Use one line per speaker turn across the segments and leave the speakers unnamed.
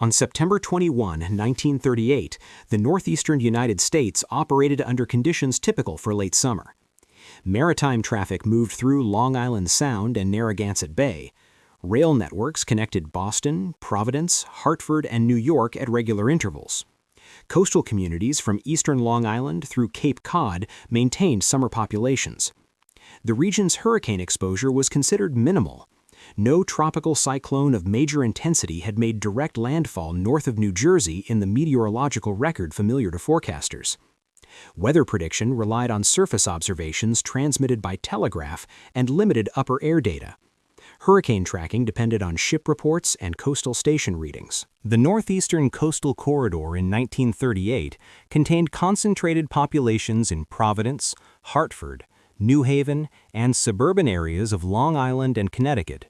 On September 21, 1938, the northeastern United States operated under conditions typical for late summer. Maritime traffic moved through Long Island Sound and Narragansett Bay. Rail networks connected Boston, Providence, Hartford, and New York at regular intervals. Coastal communities from eastern Long Island through Cape Cod maintained summer populations. The region's hurricane exposure was considered minimal. No tropical cyclone of major intensity had made direct landfall north of New Jersey in the meteorological record familiar to forecasters. Weather prediction relied on surface observations transmitted by telegraph and limited upper air data. Hurricane tracking depended on ship reports and coastal station readings. The northeastern coastal corridor in 1938 contained concentrated populations in Providence, Hartford, New Haven, and suburban areas of Long Island and Connecticut.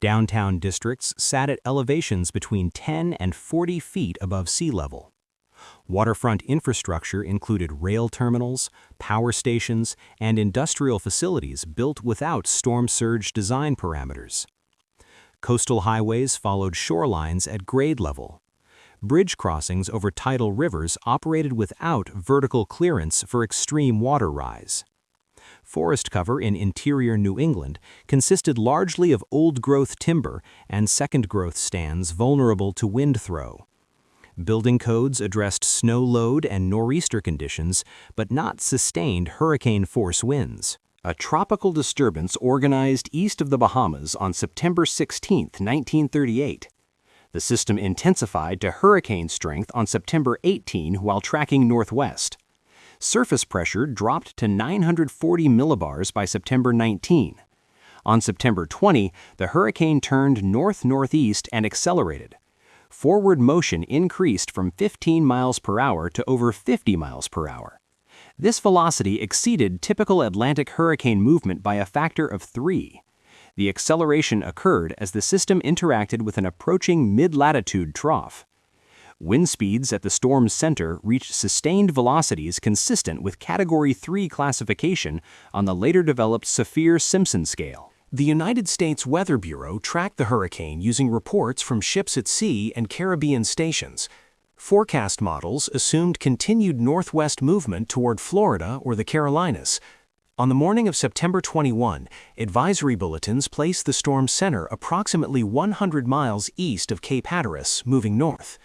Downtown districts sat at elevations between 10 and 40 feet above sea level. Waterfront infrastructure included rail terminals, power stations, and industrial facilities built without storm surge design parameters. Coastal highways followed shorelines at grade level. Bridge crossings over tidal rivers operated without vertical clearance for extreme water rise. Forest cover in interior New England consisted largely of old-growth timber and second-growth stands vulnerable to wind throw. Building codes addressed snow load and nor'easter conditions, but not sustained hurricane-force winds. A tropical disturbance organized east of the Bahamas on September 16, 1938. The system intensified to hurricane strength on September 18 while tracking northwest. Surface pressure dropped to 940 millibars by September 19. On September 20, the hurricane turned north-northeast and accelerated. Forward motion increased from 15 miles per hour to over 50 miles per hour. This velocity exceeded typical Atlantic hurricane movement by a factor of 3. The acceleration occurred as the system interacted with an approaching mid-latitude trough. Wind speeds at the storm's center reached sustained velocities consistent with Category 3 classification on the later developed Saffir-Simpson scale. The United States Weather Bureau tracked the hurricane using reports from ships at sea and Caribbean stations. Forecast models assumed continued northwest movement toward Florida or the Carolinas. On the morning of September 21, advisory bulletins placed the storm's center approximately 100 miles east of Cape Hatteras, moving north.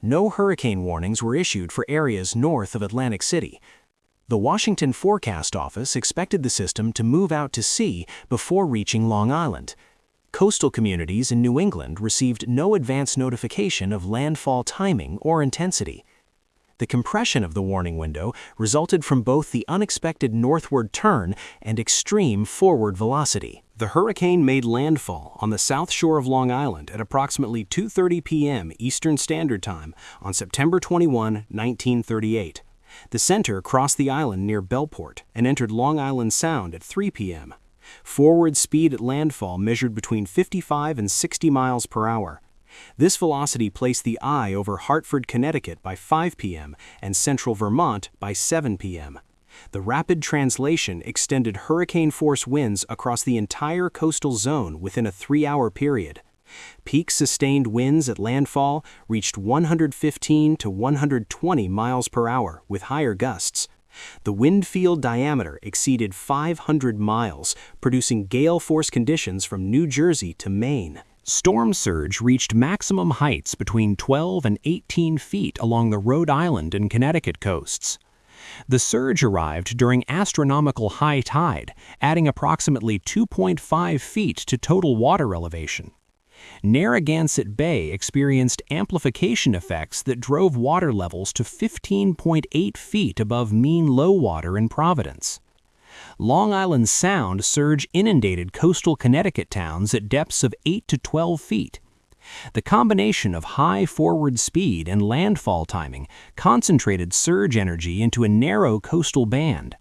No hurricane warnings were issued for areas north of Atlantic City. The Washington Forecast Office expected the system to move out to sea before reaching Long Island. Coastal communities in New England received no advance notification of landfall timing or intensity. The compression of the warning window resulted from both the unexpected northward turn and extreme forward velocity. The hurricane made landfall on the south shore of Long Island at approximately 2:30 p.m. Eastern Standard Time on September 21, 1938. The center crossed the island near Bellport and entered Long Island Sound at 3 p.m. Forward speed at landfall measured between 55 and 60 miles per hour. This velocity placed the eye over Hartford, Connecticut by 5 p.m. and central Vermont by 7 p.m. The rapid translation extended hurricane-force winds across the entire coastal zone within a 3-hour period. Peak sustained winds at landfall reached 115 to 120 miles per hour with higher gusts. The wind field diameter exceeded 500 miles, producing gale-force conditions from New Jersey to Maine. Storm surge reached maximum heights between 12 and 18 feet along the Rhode Island and Connecticut coasts. The surge arrived during astronomical high tide, adding approximately 2.5 feet to total water elevation. Narragansett Bay experienced amplification effects that drove water levels to 15.8 feet above mean low water in Providence. Long Island Sound surge inundated coastal Connecticut towns at depths of 8 to 12 feet. The combination of high forward speed and landfall timing concentrated surge energy into a narrow coastal band.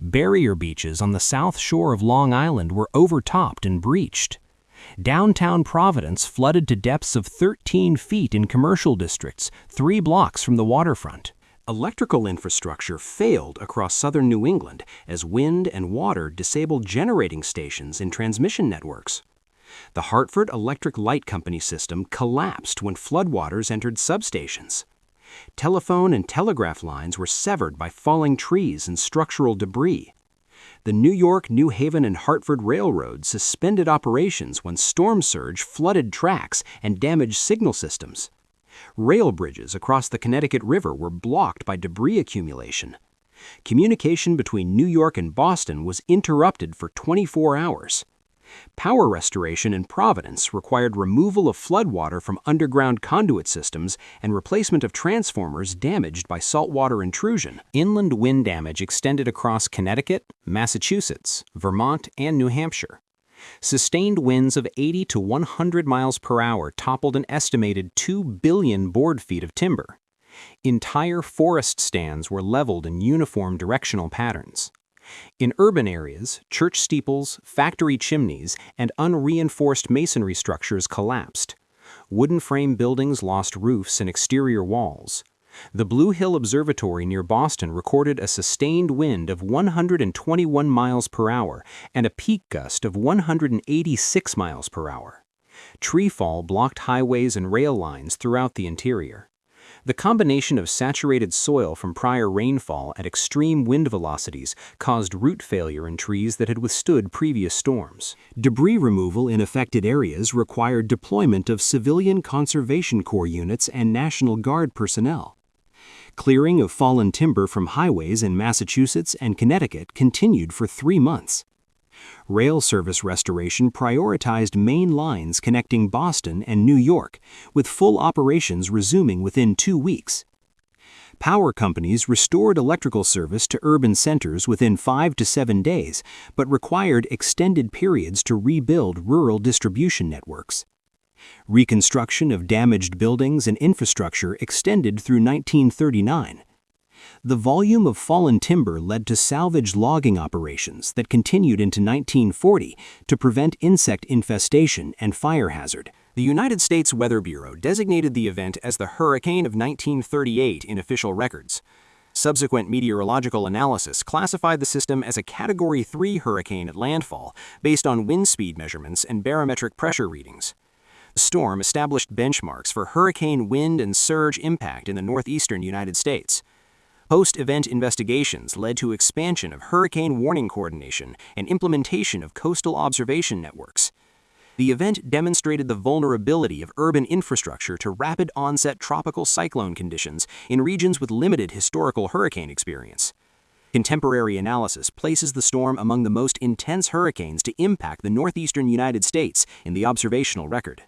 Barrier beaches on the south shore of Long Island were overtopped and breached. Downtown Providence flooded to depths of 13 feet in commercial districts, 3 blocks from the waterfront. Electrical infrastructure failed across southern New England as wind and water disabled generating stations and transmission networks. The Hartford Electric Light Company system collapsed when floodwaters entered substations. Telephone and telegraph lines were severed by falling trees and structural debris. The New York, New Haven, and Hartford Railroad suspended operations when storm surge flooded tracks and damaged signal systems. Rail bridges across the Connecticut River were blocked by debris accumulation. Communication between New York and Boston was interrupted for 24 hours. Power restoration in Providence required removal of floodwater from underground conduit systems and replacement of transformers damaged by saltwater intrusion. Inland wind damage extended across Connecticut, Massachusetts, Vermont, and New Hampshire. Sustained winds of 80 to 100 miles per hour toppled an estimated 2 billion board feet of timber. Entire forest stands were leveled in uniform directional patterns. In urban areas, church steeples, factory chimneys, and unreinforced masonry structures collapsed. Wooden frame buildings lost roofs and exterior walls. The Blue Hill Observatory near Boston recorded a sustained wind of 121 miles per hour and a peak gust of 186 miles per hour. Tree fall blocked highways and rail lines throughout the interior. The combination of saturated soil from prior rainfall and extreme wind velocities caused root failure in trees that had withstood previous storms. Debris removal in affected areas required deployment of Civilian Conservation Corps units and National Guard personnel. Clearing of fallen timber from highways in Massachusetts and Connecticut continued for 3 months. Rail service restoration prioritized main lines connecting Boston and New York, with full operations resuming within 2 weeks. Power companies restored electrical service to urban centers within 5 to 7 days, but required extended periods to rebuild rural distribution networks. Reconstruction of damaged buildings and infrastructure extended through 1939. The volume of fallen timber led to salvage logging operations that continued into 1940 to prevent insect infestation and fire hazard. The United States Weather Bureau designated the event as the Hurricane of 1938 in official records. Subsequent meteorological analysis classified the system as a Category 3 hurricane at landfall based on wind speed measurements and barometric pressure readings. The storm established benchmarks for hurricane wind and surge impact in the northeastern United States. Post-event investigations led to expansion of hurricane warning coordination and implementation of coastal observation networks. The event demonstrated the vulnerability of urban infrastructure to rapid-onset tropical cyclone conditions in regions with limited historical hurricane experience. Contemporary analysis places the storm among the most intense hurricanes to impact the northeastern United States in the observational record.